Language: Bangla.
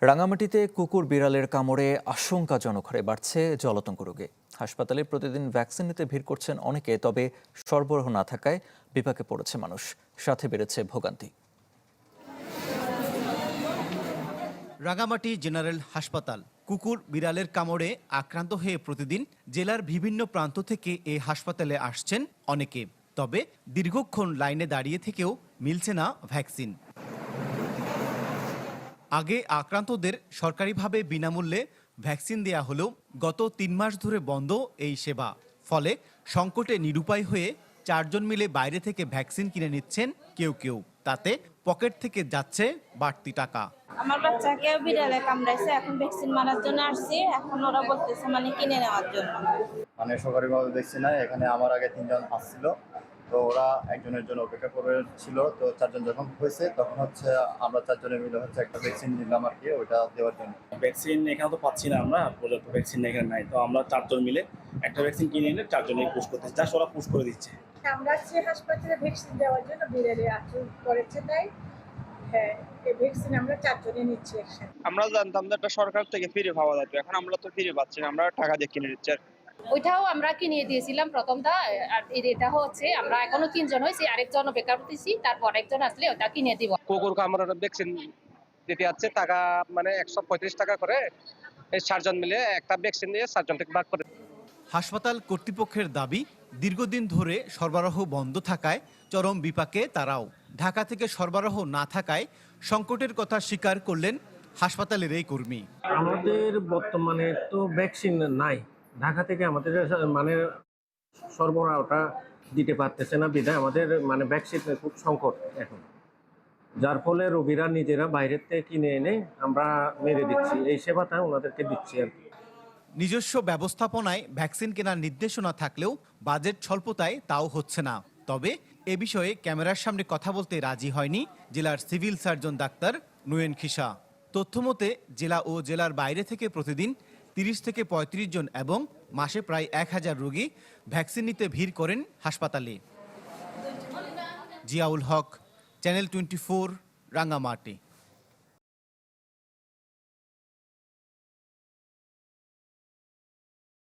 রাঙামাটিতে কুকুর বিড়ালের কামড়ে আশঙ্কাজনক হারে বাড়ছে জলাতঙ্ক রোগে। হাসপাতালে প্রতিদিন ভ্যাকসিন নিতে ভিড় করছেন অনেকে, তবে সরবরাহ না থাকায় বিপাকে পড়েছে মানুষ, সাথে বেড়েছে ভোগান্তি। রাঙামাটি জেনারেল হাসপাতাল কুকুর বিড়ালের কামড়ে আক্রান্ত হয়ে প্রতিদিন জেলার বিভিন্ন প্রান্ত থেকে এই হাসপাতালে আসছেন অনেকে, তবে দীর্ঘক্ষণ লাইনে দাঁড়িয়ে থেকেও মিলছে না ভ্যাকসিন। আগে আক্রান্তদের সরকারিভাবে বিনামূল্যে ভ্যাকসিন দেয়া হলেও গত ৩ মাস ধরে বন্ধ এই সেবা। ফলে সংকটে নিরুপায় হয়ে ৪ জন মিলে বাইরে থেকে ভ্যাকসিন কিনে নিচ্ছেন কেউ কেউ, তাতে পকেট থেকে যাচ্ছে বাড়তি টাকা। আমার বাচ্চাকে বিড়ালে কামড়াইছে, এখন ভ্যাকসিন মারার জন্য আসছি, এখন ওরা বলতেছে কিনে নেওয়ার জন্য। সরকারিভাবে দেখছি না, এখানে আমার আগে 3 জন আসছিল, তো ওরা একজনের জন্য অপেক্ষা করে ছিল, তো 4 জন যখন হয়েছে তখন আমরা 4 জনে মিলে একটা ভ্যাকসিন নিলাম আর কি, ওটা দেওয়ার জন্য। ভ্যাকসিন এখানে তো পাচ্ছি না, আমরা পর্যাপ্ত ভ্যাকসিন এখানে নাই, তো আমরা 4 জন মিলে একটা ভ্যাকসিন কিনে নিলে 4 জনেই পুশ করতেছি, যা ওরা পুশ করে দিচ্ছে। আমরা হাসপাতালে ভ্যাকসিন দেওয়ার জন্য বিড়ালে আচরণ করেছে, তাই হ্যাঁ এই ভ্যাকসিন আমরা 4 জনে নিচ্ছি একসাথে। আমরা জানতাম যে একটা সরকার থেকে ফ্রি পাওয়া যেত, এখন আমরা তো ফ্রি পাচ্ছি না, আমরা টাকা দিয়ে কিনে নিচ্ছি। ওইটাও আমরা কিনে দিয়েছিলাম প্রথমটা, আর এটা হচ্ছে আমরা এখনো 3 জন হয়েছি, আরেকজন অপেক্ষা করতেছি, তারপর একজন আসলে ওটা কিনে দিব। কুকুর কামড়ানোর ভ্যাকসিন দিতে যাচ্ছে, টাকা 135 টাকা করে, এই 4 জন মিলে একটা ভ্যাকসিন দিয়ে 4 জন থেকে ভাগ করে। হাসপাতাল কর্তৃপক্ষের দাবি, দীর্ঘদিন ধরে সরবরাহ বন্ধ থাকায় চরম বিপাকে তারাও। ঢাকা থেকে সরবরাহ না থাকায় সংকটের কথা স্বীকার করলেন হাসপাতালের এই কর্মী। আমাদের বর্তমানে তো ভ্যাকসিন নাই, ঢাকা থেকে আমাদের সরবরাহটা দিতে পারতেছে না, বিধায় আমাদের ভ্যাকসিনের খুব সংকট এখন, যার ফলে রোগীরা নিজেরা বাইরের থেকে কিনে এনে আমরা মেরে দিচ্ছি, এই সেবাটা ওনাদেরকে দিচ্ছি আর কি। নিজস্ব ব্যবস্থাপনায় ভ্যাকসিন কেনার নির্দেশনা থাকলেও বাজেট স্বল্পতায় তাও হচ্ছে না। তবে এ বিষয়ে ক্যামেরার সামনে কথা বলতে রাজি হয়নি জেলার civil surgeon doctor Nuyen Khisa. তথ্যমতে জেলা ও জেলার বাইরে থেকে প্রতিদিন 30 থেকে 35 জন এবং মাসে প্রায় 1000 রোগী ভ্যাকসিন নিতে ভিড় করেন হাসপাতালে। জিয়াউল হক, চ্যানেল 24, রাঙ্গামাটি।